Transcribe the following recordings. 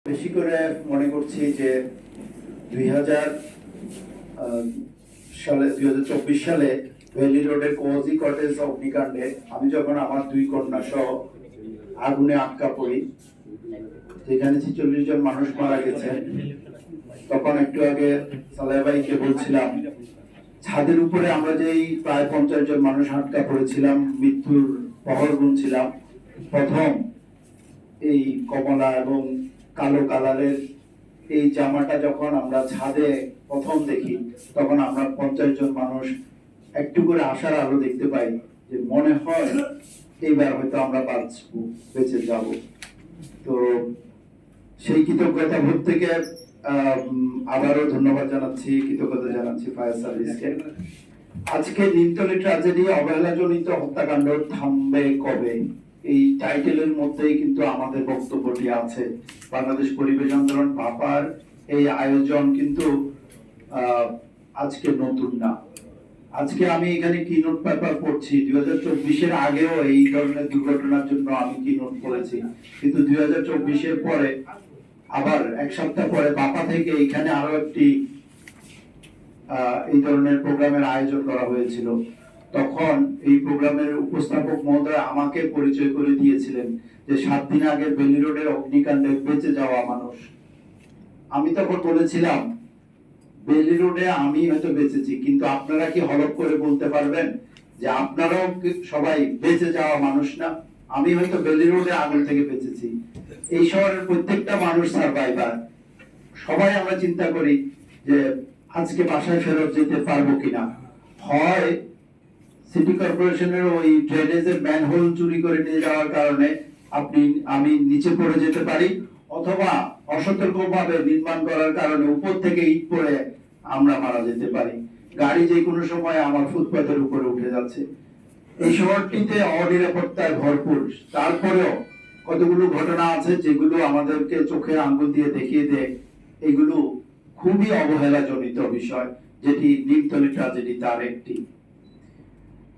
বেশি করে মনে করছি যে 2024 সালে ভ্যালি রোডের কোজি কটেজ অগ্নিকাণ্ডে আমি যখন আমার দুই কন্যা সহ আগুনে আটকা পড়ি, যেখানে 46 জন মানুষ মারা গেছে, তখন একটু আগে সালেহ ভাইকে বলছিলাম ছাদের উপরে আমরা যেই প্রায় 50 জন মানুষ আটকা পড়েছিলাম, মৃত্যুর প্রহর গুনছিলাম, প্রথম এই কমলা এবং কালো কালারের এই জামাটা যখন আমরা ছাদে প্রথম দেখি, তখন আমরা 50 জন মানুষ একটু করে আশার আলো দেখতে পাই যে মনে হয় এইবার হয়তো আমরা বেঁচে যাব। তো সেই কৃতজ্ঞতা বোধ থেকে আবারও ধন্যবাদ জানাচ্ছি, কৃতজ্ঞতা জানাচ্ছি ফায়ার সার্ভিসকে। আজকে নিমতলী ট্র্যাজেডি অবহেলাজনিত হত্যাকাণ্ড থামবে কবে, এই টাইটেলের মধ্যেই কিন্তু আমাদের বক্তব্যটি আছে। বাংলাদেশ পরিবেশ আন্দোলন বাপার এই আয়োজন কিন্তু আজকে নতুন না। আজকে আমি এখানে কিনোট পেপার পড়ছি, 2024-এর আগেও এই ধরনের দুর্ঘটনার জন্য আমি কিনোট পড়েছি, কিন্তু 2024-এর পরে আবার এক সপ্তাহ পরে বাপা থেকে এখানে আরো একটি এই ধরনের প্রোগ্রামের আয়োজন করা হয়েছিল। তখন এই প্রোগ্রামের উপস্থাপক মহোদয় আমাকে পরিচয় করে দিয়েছিলেন যে 7 দিন আগে বেলি রোডের অগ্নিকাণ্ডে বেঁচে যাওয়া মানুষ। আমি তখন বলেছিলাম বেলি রোডে আমি হয়তো বেঁচেছি, কিন্তু আপনারা কি হলফ করে বলতে পারবেন যে আপনারাও সবাই বেঁচে যাওয়া মানুষ না? আমি হয়তো বেলি রোডে আগুন থেকে বেঁচেছি, এই শহরের প্রত্যেকটা মানুষ সার্ভাইভার। সবাই আমরা চিন্তা করি যে আজকে বাসায় ফেরত যেতে পারবো কিনা। হয় সিটি কর্পোরেশনের ওই ড্রেনেজের ম্যানহোল চুরি করে নিয়ে যাওয়ার কারণে আমি নিচে পড়ে যেতে পারি, অথবা অসতর্কভাবে নির্মাণ করার কারণে উপর থেকে ইট পড়ে আমরা মারা যেতে পারি। গাড়ি যে কোনো সময় আমার ফুটপাতের উপরে উঠে যাচ্ছে। এই শহরটিতে অনিরাপত্তায় ভরপুর, তারপরেও কতগুলো ঘটনা আছে যেগুলো আমাদেরকে চোখে আঙ্গুল দিয়ে দেখিয়ে দেয় এগুলো খুবই অবহেলাজনিত বিষয়, যেটি নিমতলী ট্র্যাজেডি তার একটি।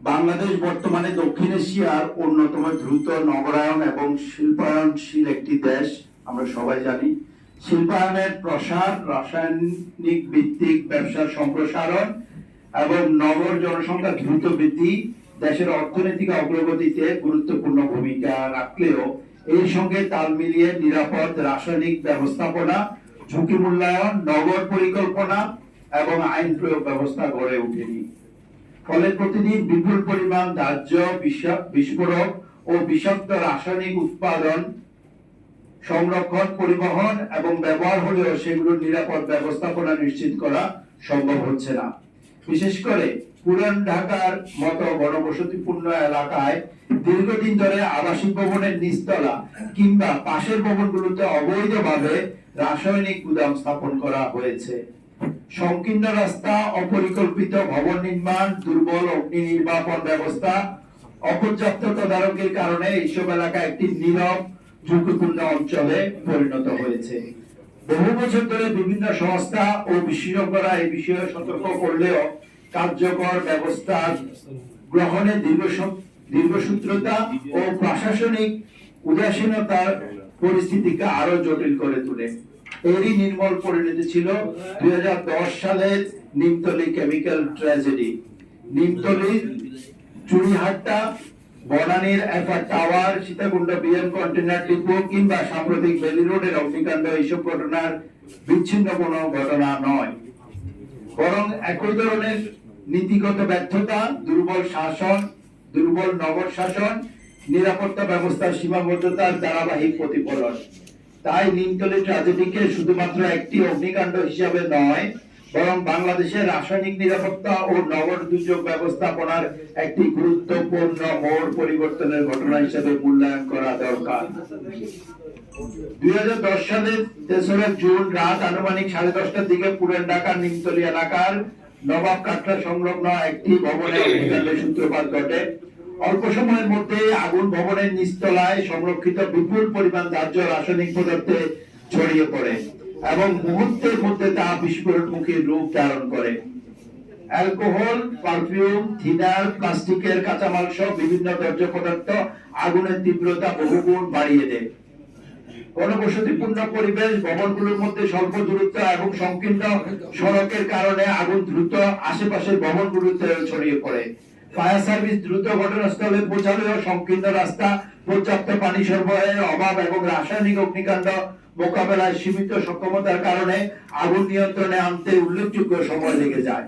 বাংলাদেশ বর্তমানে দক্ষিণ এশিয়ার অন্যতম দ্রুত নগরায়ন এবং শিল্পায়নশীল একটি দেশ, আমরা সবাই জানি। শিল্পায়নের প্রসার, রাসায়নিক ভিত্তিক ব্যবসার সম্প্রসারণ এবং নগর জনসংখ্যা দ্রুত বৃদ্ধি দেশের অর্থনৈতিক অগ্রগতিতে গুরুত্বপূর্ণ ভূমিকা রাখলেও এর সঙ্গে তাল মিলিয়ে নিরাপদ রাসায়নিক ব্যবস্থাপনা, ঝুঁকি মূল্যায়ন, নগর পরিকল্পনা এবং আইন প্রয়োগ ব্যবস্থা গড়ে ওঠেনি। ফলে প্রতিদিন বিপুল পরিমাণ দাহ্য বিস্ফোরক ও বিষাক্ত রাসায়নিক উৎপাদন, সংরক্ষণ, পরিবহন এবং ব্যবহার হলেও সেগুলোর নিরাপদ ব্যবস্থাপনা নিশ্চিত করা সম্ভব হচ্ছে না। বিশেষ করে পুরান ঢাকার মতো ঘনবসতিপূর্ণ এলাকায় দীর্ঘদিন ধরে আবাসিক ভবনের নিচতলা কিংবা পাশের ভবনগুলোতে অবৈধভাবে রাসায়নিক গুদাম স্থাপন করা হয়েছে। সংকীর্ণ রাস্তা, অপরিকল্পিত ভবন নির্মাণ, দুর্বল অগ্নি নির্বাপন ব্যবস্থা, অপর্যাপ্ত তদারকির কারণে এইসব এলাকা একটি নীরব ঝুঁকিপূর্ণ অঞ্চলে পরিণত হয়েছে। বহু বছর ধরে বিভিন্ন সংস্থা ও বিশেষজ্ঞরা এই বিষয়ে সতর্ক করলেও কার্যকর ব্যবস্থা গ্রহণে দীর্ঘসূত্রতা ও প্রশাসনিক উদাসীনতার পরিস্থিতিকে আরো জটিল করে তোলে। এরই নির্মল পরিণতি ছিল 2010 সালের নিমতলী কেমিক্যাল ট্র্যাজেডি। নিমতলী চুরিহাট্টা, বনানীর FR tower, Sitakunda BM container depot কিংবা সাম্প্রতিক বেলি রোডের অগ্নিকাণ্ড এইসব ঘটনার বিচ্ছিন্ন কোনো ঘটনা নয়, বরং একই ধরনের নীতিগত ব্যর্থতা, দুর্বল শাসন, দুর্বল নগর শাসন, নিরাপত্তা ব্যবস্থার সীমাবদ্ধতার ধারাবাহিক প্রতিফলন। তাই নিমতলী ট্র্যাজেডিকে শুধুমাত্র একটি অগ্নিকাণ্ড হিসাবে নয়, বরং বাংলাদেশের রাসায়নিক নিরাপত্তা ও নগর দুর্যোগ ব্যবস্থাপনার একটি গুরুত্বপূর্ণ মোড় পরিবর্তনের ঘটনা হিসেবে মূল্যায়ন করা দরকার। 2010 সালের 3রা জুন রাত আনুমানিক 10:30টার দিকে পুরান ঢাকার নিমতলী এলাকার নবাব কাটরা সংলগ্ন একটি ভবনে অগ্নিকাণ্ডের সূত্রপাত ঘটে। অল্প সময়ের মধ্যে আগুন ভবনের নিচতলায় সংরক্ষিত বিপুল পরিমাণ দাহ্য রাসায়নিক পদার্থে ছড়িয়ে পড়ে এবং মুহূর্তের মধ্যে তা বিস্ফোরণমুখী রূপ ধারণ করে। অ্যালকোহল, পারফিউম, থিনার, প্লাস্টিকের কাঁচামাল সহ বিভিন্ন বর্জ্য পদার্থ আগুনের তীব্রতা বহুগুণ বাড়িয়ে দেয়। ঘনবসতিপূর্ণ পরিবেশ, ভবনগুলোর মধ্যে স্বল্প দূরত্ব এবং সংকীর্ণ সড়কের কারণে আগুন দ্রুত আশেপাশের ভবনগুলোতে ছড়িয়ে পড়ে। ফায়ার সার্ভিস দ্রুত ঘটনাস্থলে পৌঁছালেও সংকীর্ণ রাস্তা, পর্যাপ্ত পানি সরবরাহের অভাব এবং রাসায়নিক অগ্নিকাণ্ড মোকাবেলায় সীমিত সক্ষমতার কারণে আগুন নিয়ন্ত্রণে আনতে উল্লেখযোগ্য সময় লেগে যায়।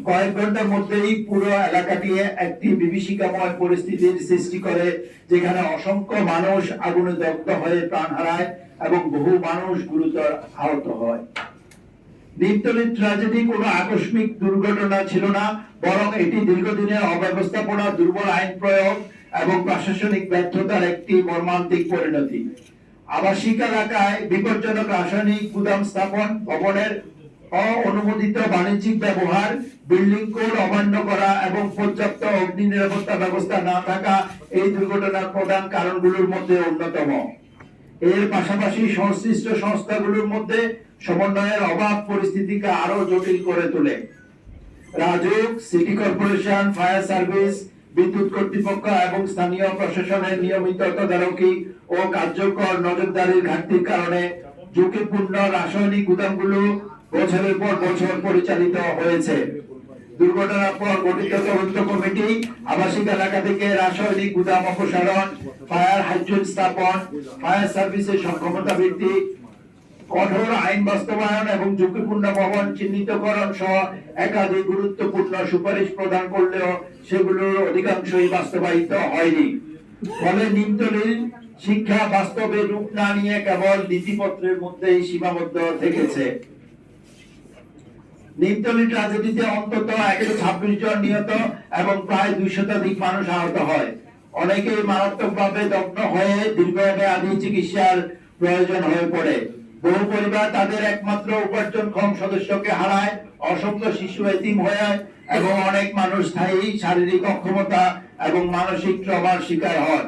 কয়েক ঘন্টার মধ্যেই পুরো এলাকাটি একটি বিভীষিকাময় পরিস্থিতির সৃষ্টি করে, যেখানে অসংখ্য মানুষ আগুনে দগ্ধ হয়ে প্রাণ হারায় এবং বহু মানুষ গুরুতর আহত হয়। নিমতলীর ট্র্যাজেডি কোনো আকস্মিক দুর্ঘটনা ছিল না, বরং এটি দীর্ঘদিনের অব্যবস্থাপনা, দুর্বল আইন প্রয়োগ এবং প্রশাসনিক ব্যর্থতার একটি মর্মান্তিক পরিণতি। আবাসিক এলাকায় বিপজ্জনক রাসায়নিক গুদাম স্থাপন, ভবনের অনুমোদিত বাণিজ্যিক ব্যবহার, বিল্ডিং কোড অমান্য করা এবং পর্যাপ্ত অগ্নি নিরাপত্তা ব্যবস্থা না থাকা এই দুর্ঘটনার প্রধান কারণগুলোর মধ্যে অন্যতম। এর পাশাপাশি সংশ্লিষ্ট সংস্থাগুলোর মধ্যে সমন্বয়ের অভাব পরিস্থিতিকে আরো জটিল করে তোলে। RAJUK, city corporation, fire service, বিদ্যুৎ কর্তৃপক্ষ এবং স্থানীয় প্রশাসনের নিয়মিত তদারকি ও কার্যকর নজরদারির ঘাটতির কারণে ঝুঁকিপূর্ণ রাসায়নিক গুদামগুলো বছরের পর বছর পরিচালিত হয়েছে। দুর্ঘটনার পর গঠিত তদন্ত কমিটি আবাসিক এলাকা থেকে রাসায়নিক গুদাম অপসারণ, ফায়ার হাইড্রেন্ট স্থাপন, ফায়ার সার্ভিসের সক্ষমতা বৃদ্ধি, কঠোর আইন বাস্তবায়ন এবং ঝুঁকিপূর্ণ ভবন চিহ্নিতকরণ সহ একাধিক গুরুত্বপূর্ণ সুপারিশ প্রদান করলেও সেগুলোর অধিকাংশই বাস্তবায়িত হয়নি। ফলে নিমতলীর শিক্ষা বাস্তবে রূপ না নিয়ে কেবল নীতিপত্রের মধ্যেই সীমাবদ্ধ থেকেছে। নিমতলী ট্র্যাজেডিতে অন্তত 126 জন নিহত এবং প্রায় 2 শতাধিক মানুষ আহত হয়। অনেকেই মারাত্মকভাবে দগ্ধ হয়ে দীর্ঘমেয়াদী চিকিৎসার প্রয়োজন হয়ে পড়ে। বহু পরিবার তাদের একমাত্র উপার্জনক্ষম সদস্যকে হারায়, অসংখ্য শিশু এতিম হয়ে এবং অনেক মানুষ স্থায়ী শারীরিক অক্ষমতা এবং মানসিক ট্রমার শিকার হন।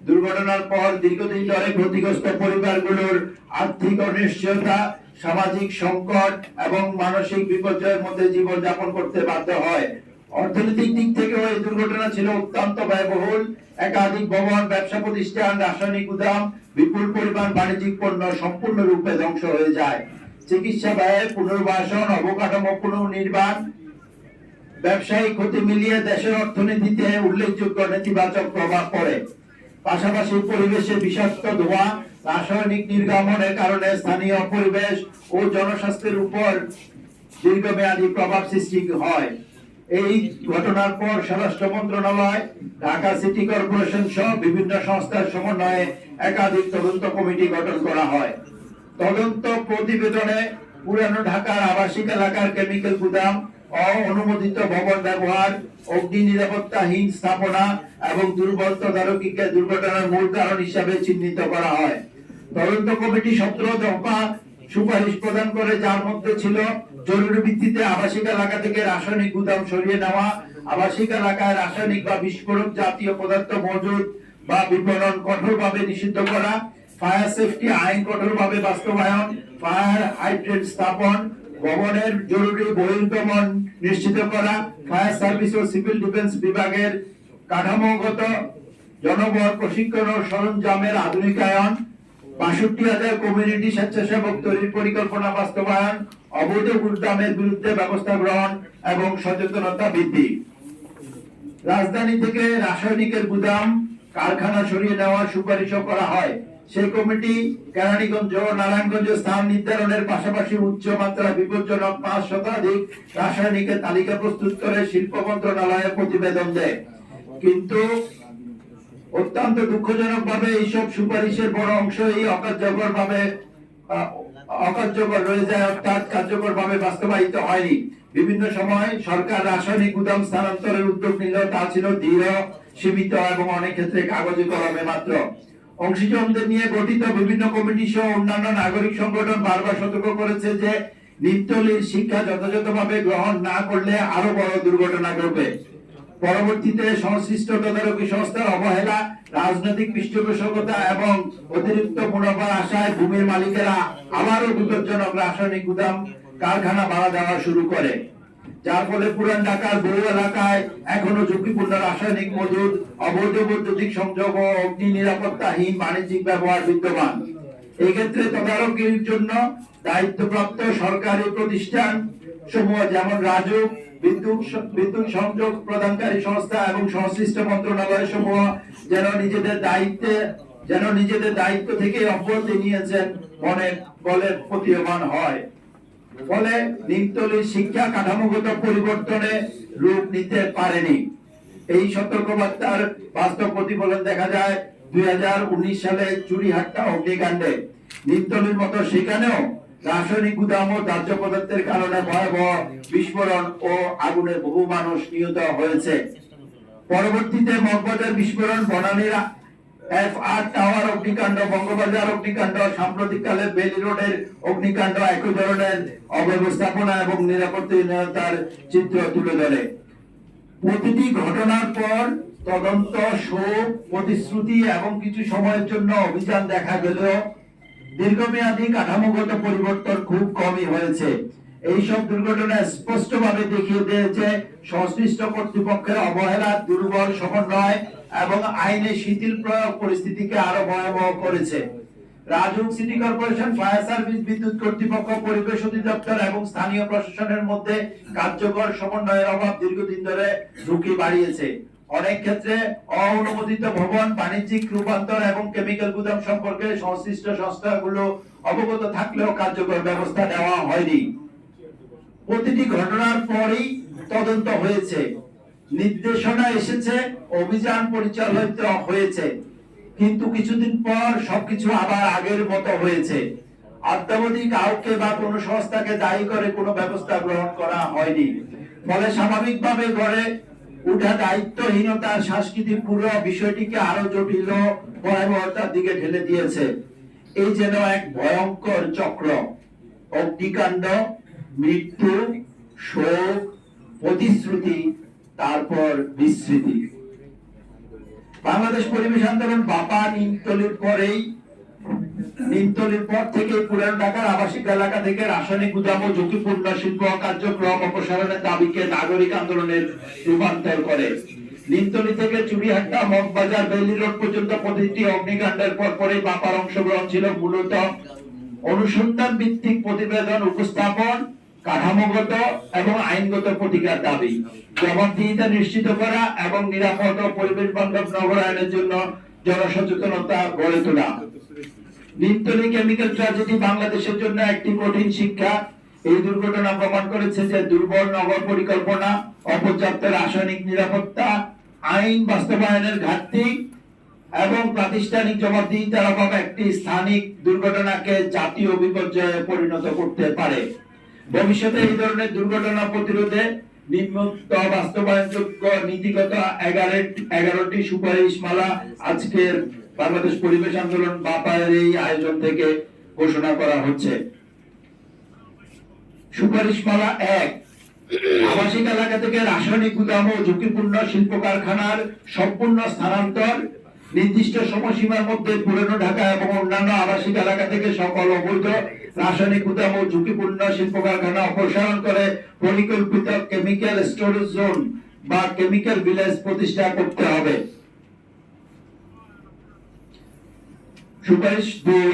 দুর্ঘটনার পর দীর্ঘদিন ধরে ক্ষতিগ্রস্ত পরিবারগুলোর আর্থিক অনিশ্চয়তা, সামাজিক সংকট এবং মানসিক বিপর্যয়ের মধ্যে জীবন যাপন করতে বাধ্য হয়। অর্থনৈতিক দিক থেকে এই দুর্ঘটনা ছিল অত্যন্ত ব্যয়বহুল। একাধিক ভবন, ব্যবসা প্রতিষ্ঠান, রাসায়নিক গুদাম, বিপুল পরিমাণ বাণিজ্যিক পণ্য সম্পূর্ণরূপে ধ্বংস হয়ে যায়। চিকিৎসা ব্যয়, পুনর্বাসন, অবকাঠামো পুনর্নির্মাণ, ব্যবসায়িক ক্ষতি মিলিয়ে দেশের অর্থনীতিতে উল্লেখযোগ্য নেতিবাচক প্রভাব পড়ে। পাশাপাশি পরিবেশে বিষাক্ত ধোঁয়া, রাসায়নিক নির্গমনের কারণে স্থানীয় পরিবেশ ও জনস্বাস্থ্যের উপর দীর্ঘমেয়াদী প্রভাব সৃষ্টি হয়। এই ঘটনার পর স্বরাষ্ট্র মন্ত্রণালয়, ঢাকা সিটি কর্পোরেশন সহ বিভিন্ন সংস্থার সমন্বয়ে একাধিক তদন্ত কমিটি গঠন করা হয়। তদন্ত প্রতিবেদনে পুরানো ঢাকার আবাসিক এলাকার কেমিক্যাল গুদাম, অনুমোদিত ভবন ব্যবহার, অগ্নি নিরাপত্তাহীন স্থাপনা এবং দুর্বল তদারকিকে দুর্ঘটনার মূল কারণ হিসাবে চিহ্নিত করা হয়। তদন্ত কমিটি 17 দফা সুপারিশ প্রদান করে, যার মধ্যে ছিল জরুরি ভিত্তিতে আবাসিক এলাকা থেকে রাসায়নিক গুদাম সরিয়ে নেওয়া, আবাসিক এলাকায় রাসায়নিক বা বিস্ফোরক জাতীয় পদার্থ মজুদ বা বিপণন কঠোরভাবে নিষিদ্ধ করা, ফায়ার সেফটি আইন কঠোরভাবে বাস্তবায়ন, ফায়ার হাইড্রেন্ট স্থাপন, ভবনের জরুরি বহির্গমন নিশ্চিত করা, ফায়ার সার্ভিস ও সিভিল ডিফেন্স বিভাগের কাঠামোগত জনবল প্রশিক্ষণ ও সরঞ্জামের আধুনিকায়ন, ৬২,০০০ কমিউনিটি স্বেচ্ছাসেবক তৈরির পরিকল্পনা বাস্তবায়ন, অবৈধ গুদামের বিরুদ্ধে ব্যবস্থা গ্রহণ এবং সচেতনতা বৃদ্ধি। রাজধানী থেকে রাসায়নিকের গুদাম, কারখানা সরিয়ে নেওয়ার সুপারিশও করা হয়। সেই কমিটি কেরানীগঞ্জ ও নারায়ণগঞ্জ স্থান নির্ধারণের পাশাপাশি উচ্চমাত্রা বিপজ্জনক ৫ শতাধিক রাসায়নিকের তালিকা প্রস্তুত করে শিল্প মন্ত্রণালয়ে প্রতিবেদন দেয়। কিন্তু অত্যন্ত দুঃখজনক ভাবে এইসব সুপারিশের বড় অংশই অকার্যকর রয়ে যায়, অর্থাৎ কার্যকর ভাবে বাস্তবায়িত হয়নি। বিভিন্ন সময় সরকার রাসায়নিক গুদাম স্থানান্তরের উদ্যোগ নিলেও তা ছিল দৃঢ়, সীমিত এবং অনেক ক্ষেত্রে কাগজে কলমে মাত্র। অংশীজনদের নিয়ে গঠিত বিভিন্ন কমিটি সহ অন্যান্য নাগরিক সংগঠন বারবার সতর্ক করেছে যে নিমতলীর শিক্ষা যথাযথভাবে গ্রহণ না করলে আরো বড় দুর্ঘটনা ঘটবে। পরবর্তীতে সংশ্লিষ্ট তদারকি সংস্থার অবহেলা, রাজনৈতিক পৃষ্ঠপোষকতা এবং অতিরিক্ত মুনাফার আশায় ভূমির মালিকেরা আবারও বিপজ্জনক রাসায়নিক গুদাম, কারখানা ভাড়া দেওয়া শুরু করে, যার ফলে পুরান ঢাকার বহু এলাকায় এখনো ঝুঁকিপূর্ণ রাসায়নিক মজুদ, অবৈধ বৈদ্যুতিক সংযোগ ও অগ্নি নিরাপত্তাহীন বাণিজ্যিক ব্যবহার বিদ্যমান। এই ক্ষেত্রে তদারকির জন্য দায়িত্বপ্রাপ্ত সরকারি প্রতিষ্ঠান সমূহ যেমন রাজুক, বিদ্যুৎ সংযোগ প্রদানকারী সংস্থা এবং সংশ্লিষ্ট মন্ত্রণালয় সমূহ যেন নিজেদের দায়িত্ব থেকে অব্যাহতি নিয়েছেন বলে প্রতীয়মান হয়। ফলে নিমতলীর শিক্ষা কাঠামোগত পরিবর্তনে রূপ নিতে পারেনি। এই সতর্কবার্তার বাস্তব প্রতিফলন দেখা যায় 2019 সালে চুরিহাট্টা অগ্নিকাণ্ডে। নিমতলীর মতো সেখানেও রাসায়নিক গুদাম ও দাহ্য পদার্থের কারণে ভয়াবহ বিস্ফোরণ ও আগুনে বহু মানুষ নিহত হয়েছে। পরবর্তীতে মগবাজার বিস্ফোরণ, বনানীর FR টাওয়ার অগ্নিকাণ্ড, বঙ্গবাজার অগ্নিকাণ্ড, সাম্প্রতিককালে বেলি রোডের অগ্নিকাণ্ড একই ধরনের অব্যবস্থাপনা এবং নিরাপত্তাহীনতার চিত্র তুলে ধরে। প্রতিটি ঘটনার পর তদন্ত, শোক, প্রতিশ্রুতি এবং কিছু সময়ের জন্য অভিযান দেখা গেলেও দীর্ঘমেয়াদী কাঠামোগত পরিবর্তন খুব কমই হয়েছে। এইসব দুর্ঘটনা স্পষ্টভাবে দেখিয়ে দিয়েছে সংশ্লিষ্ট কর্তৃপক্ষের অবহেলা, দুর্বল সমন্বয় এবং আইনের শিথিল প্রয়োগ পরিস্থিতিকে আরো ভয়াবহ করেছে। RAJUK city corporation, fire service, বিদ্যুৎ কর্তৃপক্ষ, পরিবেশ অধিদপ্তর এবং স্থানীয় প্রশাসনের মধ্যে কার্যকর সমন্বয়ের অভাব দীর্ঘদিন ধরে ঝুঁকি বাড়িয়েছে। অনেক ক্ষেত্রে অননুমোদিত ভবন, বাণিজ্যিক রূপান্তর এবং কেমিক্যাল গুদাম সম্পর্কে সংশ্লিষ্ট সংস্থাগুলো অবগত থাকলেও কার্যকর ব্যবস্থা নেওয়া হয়নি। প্রতিটি ঘটনার পরেই তদন্ত হয়েছে, নির্দেশনা এসেছে, অভিযান পরিচালিত হয়েছে, কিন্তু কিছুদিন পর সবকিছু আবার আগের মতো হয়েছে। অদ্যাবধি কাউকে বা কোনো সংস্থাকে দায়ী করে কোনো ব্যবস্থা গ্রহণ করা হয়নি। ফলে স্বাভাবিকভাবে গড়ে উঠা দায়িত্বহীনতার সংস্কৃতি পুরো বিষয়টিকে আরো জটিল ও ভয়াবহতার দিকে ঠেলে দিয়েছে। এই যেন এক ভয়ঙ্কর চক্র, অগ্নিকাণ্ড, মৃত্যু, শোক, প্রতিশ্রুতি, তারপর বিস্মৃতি। বাংলাদেশ পরিবেশ আন্দোলন বাপা নিমতলীর পর থেকে পুরান ঢাকার আবাসিক এলাকা থেকে রাসায়নিক গুদাম ও ঝুঁকিপূর্ণ শিল্প কার্যক্রম অপসারণের দাবিকে নাগরিক আন্দোলনের রূপান্তর করে। নিমতলী থেকে চুরিহাট্টা, মগবাজার, বেইলি রোড পর্যন্ত প্রতিটি অগ্নিকাণ্ডের পরপরই বাপার অংশগ্রহণ ছিল মূলত অনুসন্ধান ভিত্তিক প্রতিবেদন উপস্থাপন, কাঠামোগত এবং আইনগত প্রতিকার দাবি, জবাবদিহিতা নিশ্চিত করা এবং নিরাপদ ও পরিবেশ বান্ধব নগরায়নের জন্য জনসচেতনতা গড়ে তোলা। নিমতলী কেমিক্যাল ট্র্যাজেডি বাংলাদেশের জন্য একটি কঠিন শিক্ষা। এই দুর্ঘটনা প্রমাণ করেছে যে দুর্বল নগর পরিকল্পনা, অপর্যাপ্ত রাসায়নিক নিরাপত্তা, আইন বাস্তবায়নের ঘাটতি এবং প্রাতিষ্ঠানিক জবাবদিহিতার অভাব একটি স্থানিক দুর্ঘটনাকে জাতীয় বিপর্যয়ে পরিণত করতে পারে। ভবিষ্যতে এই ধরনের দুর্ঘটনা প্রতিরোধে নিম্নোক্ত বাস্তবায়নযোগ্য নীতিগত 11টি সুপারিশ মালা আজকের বাংলাদেশ পরিবেশ আন্দোলন বাপায়ের এই আয়োজন থেকে ঘোষণা করা হচ্ছে। সুপারিশ মালা 1, আবাসিক এলাকা থেকে রাসায়নিক গুদাম ও ঝুঁকিপূর্ণ শিল্প কারখানার সম্পূর্ণ স্থানান্তর। নির্দিষ্ট সময়সীমার মধ্যে পুরানো ঢাকা এবং অন্যান্য আবাসিক এলাকা থেকে সকল অবৈধ রাসায়নিক গুদাম ও ঝুঁকিপূর্ণ শিল্প কারখানা অপসারণ করে পরিকল্পিত কেমিক্যাল স্টোরেজ জোন বা কেমিক্যাল ভিলেজ প্রতিষ্ঠা করতে হবে। সুপারিশ 2,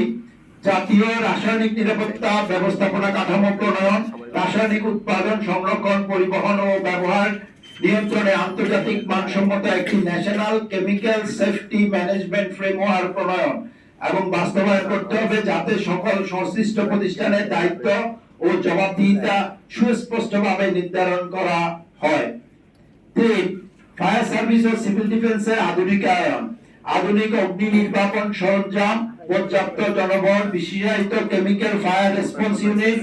জাতীয় রাসায়নিক নিরাপত্তা ব্যবস্থাপনা কাঠামো প্রণয়ন, রাসায়নিক উৎপাদন, সংরক্ষণ, পরিবহন ও ব্যবহার নিয়ন্ত্রণে আন্তর্জাতিক মানসম্মত একটি national chemical safety management framework প্রণয়ন এবং বাস্তবায়ন করতে হবে, যাতে সকল সংশ্লিষ্ট প্রতিষ্ঠানের দায়িত্ব ও জবাবদিহিতা সুস্পষ্টভাবে নির্ধারণ করা হয়। 3, ফায়ার সার্ভিস ও সিভিল ডিফেন্সের আধুনিকায়ন, আধুনিক অগ্নি নির্বাপন সরঞ্জাম, পর্যাপ্ত জনবল, বিশেষায়িত কেমিক্যাল ফায়ার রেসপন্স ইউনিট,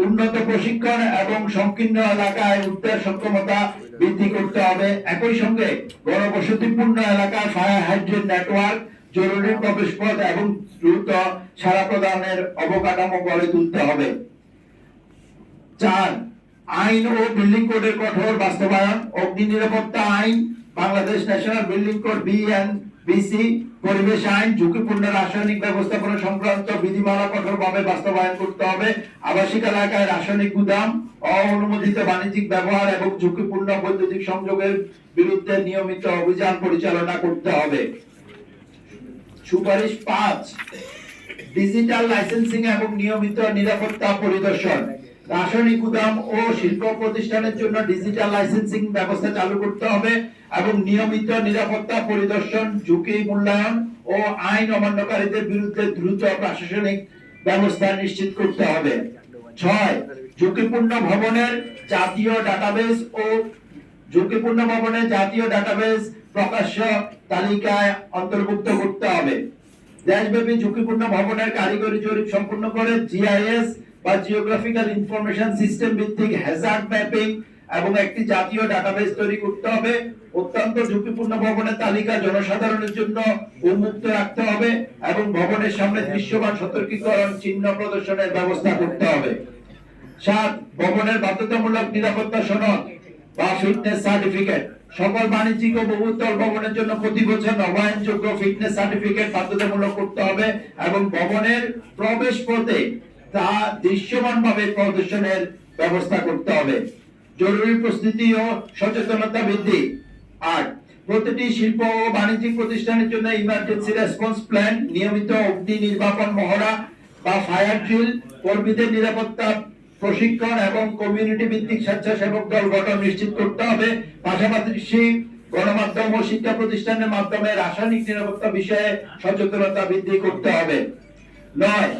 উন্নত প্রশিক্ষণ এবং সংকীর্ণ এলাকায় উদ্ধার সক্ষমতা বৃদ্ধি করতে হবে। একই সঙ্গে গণবসতিপূর্ণ এলাকায় ফায়ার হাইড্রেন্ট নেটওয়ার্ক, জরুরি প্রবেশপথ এবং দ্রুত সাড়া প্রদানের অবকাঠামো গড়ে তুলতে হবে। 4, আইন ও বিল্ডিং কোডের কঠোর বাস্তবায়ন, অগ্নি নিরাপত্তা আইন, Bangladesh national building code BNBC, পরিবেশ আইন, ঝুঁকিপূর্ণ রাসায়নিক ব্যবস্থাপনা সংক্রান্ত বিধিমালা কঠোরভাবে বাস্তবায়ন করতে হবে। আবাসিক এলাকায় রাসায়নিক গুদাম, অননুমোদিত বাণিজ্যিক ব্যবহার এবং ঝুঁকিপূর্ণ বৈদ্যুতিক সংযোগের বিরুদ্ধে নিয়মিত অভিযান পরিচালনা করতে হবে। সুপারিশ 5, ডিজিটাল লাইসেন্সিং এবং নিয়মিত নিরাপত্তা পরিদর্শন। রাসায়নিক গুদাম ও শিল্প প্রতিষ্ঠানের জন্য ডিজিটাল লাইসেন্সিং ব্যবস্থা চালু করতে হবে এবং নিয়মিত নিরাপত্তা পরিদর্শন, ঝুঁকি মূল্যায়ন ও আইন অমান্যকারীদের বিরুদ্ধে দ্রুত প্রশাসনিক ব্যবস্থা নিশ্চিত করতে হবে। 6 ঝুঁকিপূর্ণ ভবনের জাতীয় ডাটাবেস প্রকাশ্য তালিকায় অন্তর্ভুক্ত করতে হবে। দেশব্যাপী ঝুঁকিপূর্ণ ভবনের কারিগরি জরিপ সম্পন্ন করে জিআইএস বা জিওগ্রাফিক্যাল ইনফরমেশন সিস্টেম ভিত্তিক হ্যাজার্ড ম্যাপিং এবং একটি জাতীয় ডাটাবেস তৈরি করতে হবে। অত্যন্ত ঝুঁকিপূর্ণ ভবনের তালিকা জনসাধারণের জন্য উন্মুক্ত রাখতে হবে এবং ভবনের সামনে দৃশ্যমান সতর্কীকরণ চিহ্ন প্রদর্শনের ব্যবস্থা করতে হবে। 7 ভবনের বাধ্যতামূলক নিরাপত্তা সনদ বা ফিটনেস সার্টিফিকেট। সকল বাণিজ্যিক ও বহুতল ভবনের জন্য প্রতি বছর নবায়নযোগ্য ফিটনেস সার্টিফিকেট বাধ্যতামূলক করতে হবে এবং ভবনের প্রবেশ পথে তা দৃশ্যমানভাবে প্রদর্শনের ব্যবস্থা করতে হবে। জরুরি প্রস্তুতি ও সচেতনতা বৃদ্ধি। 8 প্রতিটি শিল্প ও বাণিজ্যিক প্রতিষ্ঠানের জন্য ইমার্জেন্সি রেসপন্স প্ল্যান, নিয়মিত অগ্নি নির্বাপন মহড়া বা ফায়ার ড্রিল, কর্মীদের নিরাপত্তা প্রশিক্ষণ এবং কমিউনিটি ভিত্তিক স্বেচ্ছাসেবক দল গঠন নিশ্চিত করতে হবে। পাশাপাশি গণমাধ্যম ও শিক্ষা প্রতিষ্ঠানের মাধ্যমে রাসায়নিক নিরাপত্তা বিষয়ে সচেতনতা বৃদ্ধি করতে হবে। 9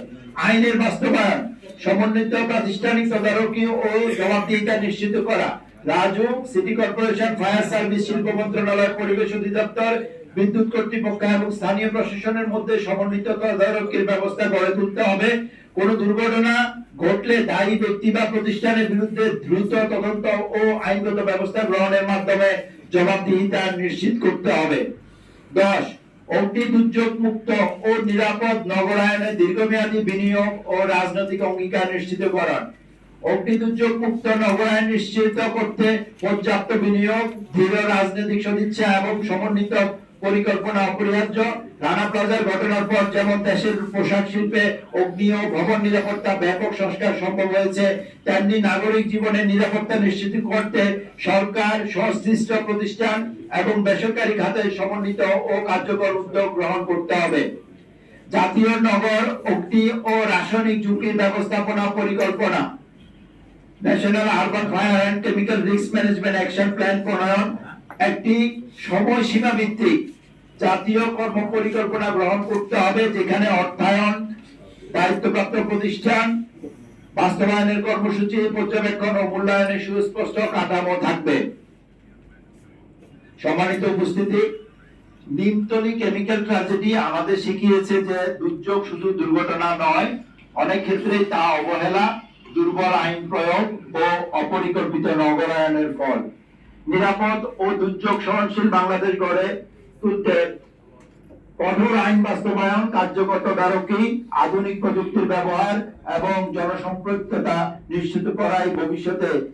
আইনের বাস্তবায়ন, সমন্বিত প্রাতিষ্ঠানিক তদারকি ও জবাবদিহিতা নিশ্চিত করা। RAJUK, city corporation, fire service, শিল্প মন্ত্রণালয়, পরিবেশ অধিদপ্তর, বিদ্যুৎ কর্তৃপক্ষ এবং স্থানীয় প্রশাসনের মধ্যে সমন্বিত তদারকির ব্যবস্থা গড়ে তুলতে হবে। কোন দুর্ঘটনা ঘটলে দায়ী ব্যক্তি বা প্রতিষ্ঠানের বিরুদ্ধে দ্রুত তদন্ত ও আইনগত ব্যবস্থা গ্রহণের মাধ্যমে জবাবদিহিতা নিশ্চিত করতে হবে। 10 অগ্নি দুর্যোগ মুক্ত ও নিরাপদ নগরায়নে দীর্ঘমেয়াদী বিনিয়োগ ও রাজনৈতিক অঙ্গীকার নিশ্চিতকরণ। অগ্নি দুর্যোগ মুক্ত নগরায়ন নিশ্চিত করতে পর্যাপ্ত বিনিয়োগ, দৃঢ় রাজনৈতিক সদিচ্ছা এবং সমন্বিত পরিকল্পনা অপরিহার্য। রানা প্লাজার ঘটনার পর যেমন দেশের পোশাক শিল্পে অগ্নি ও ভবন নিরাপত্তা ব্যাপক সংস্কার সম্ভব হয়েছে, তেমনি নাগরিক জীবনের নিরাপত্তা নিশ্চিত করতে সরকার, সংশ্লিষ্ট প্রতিষ্ঠান এবং বেসরকারি খাতে সমন্বিত ও কার্যকর উদ্যোগ গ্রহণ করতে হবে। জাতীয় নগর অগ্নি ও রাসায়নিক ঝুঁকি ব্যবস্থাপনা পরিকল্পনা, national urban fire and chemical risk management action plan প্রণয়ন, একটি সময়সীমা ভিত্তিক জাতীয় কর্ম পরিকল্পনা গ্রহণ করতে হবে, যেখানে অর্থায়ন, দায়িত্বপ্রাপ্ত প্রতিষ্ঠান, বাস্তবায়নের কর্মসূচি, পর্যবেক্ষণ ও মূল্যায়নের সুস্পষ্ট কাঠামো থাকবে। সম্মানিত উপস্থিতি, নিমতলী কেমিক্যাল ট্র্যাজেডি আমাদের শিখিয়েছে যে দুর্যোগ শুধু দুর্ঘটনা নয়, অনেক ক্ষেত্রে তা অবহেলা, দুর্বল আইন প্রয়োগ ও অপরিকল্পিত নগরায়নের ফল। নিরাপদ ও দুর্যোগ সহনশীল বাংলাদেশ গড়ে তুলতে কঠোর আইন বাস্তবায়ন, কার্যকর তদারকি, আধুনিক প্রযুক্তির ব্যবহার এবং জনসম্পৃক্ততা নিশ্চিত করাই ভবিষ্যতে